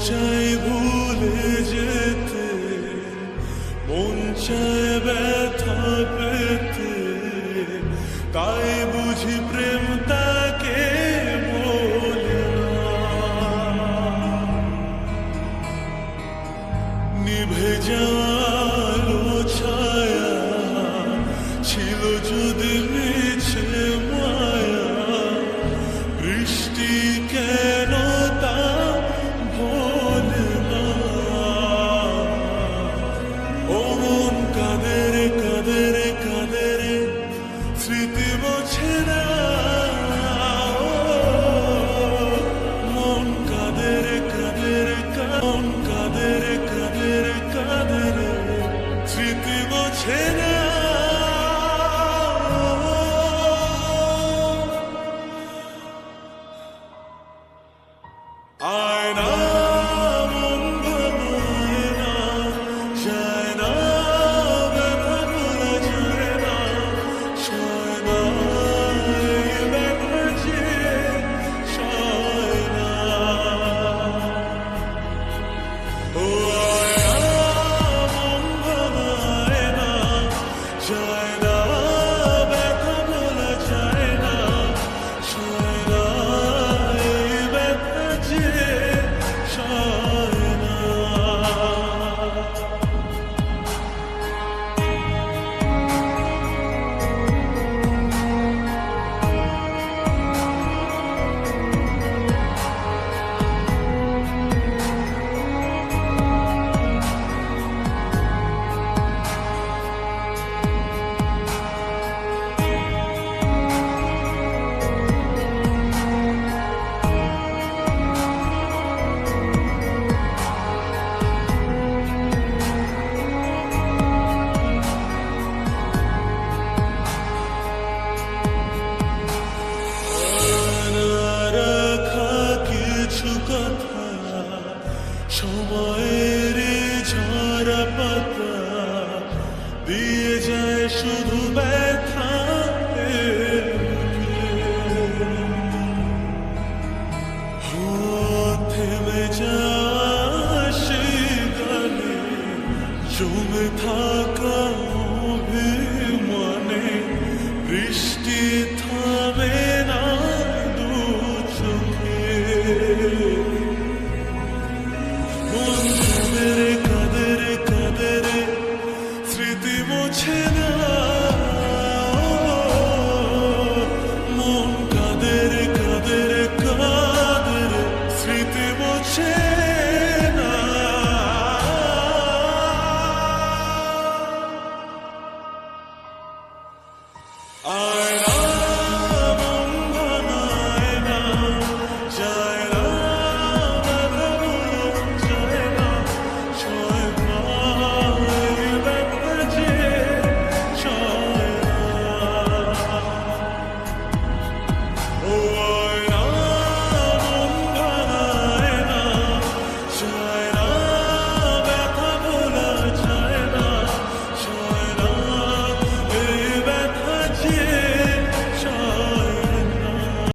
চায় ভুলে যেতে, মন চায় ব্যথা পেতে, তাই বুঝি প্রেম তাকে বলে না। নিভে যাওয়ালো ছায়া ছিল যদি মিছে মায়া, বৃষ্টি কেন তা ভোলে না। ও মন কাঁদে রে কাঁদে রে কাঁদে রে, স্মৃতি মোছে না। মন কাঁদে রে কাঁদে রে মন কাঁদে রে কাঁদে রে কাঁদে রে, স্মৃতি মোছে না। আয়না মন ভাঙায় না, যায় না ব্যথা ভোলা যায় না, সয় না এই ব্যথা যে সয় না। ও আয়না মন ভাঙায় না, যায় না ব্যথা ভোলা যায় না, সয় না এই ব্যথা যে সয় না। সময়ের ঝরা পাতা দিয়ে যায় শুধু ব্যথা, থেমে যায় সেই গানে জমে থাকা অভিমানে, বৃষ্টি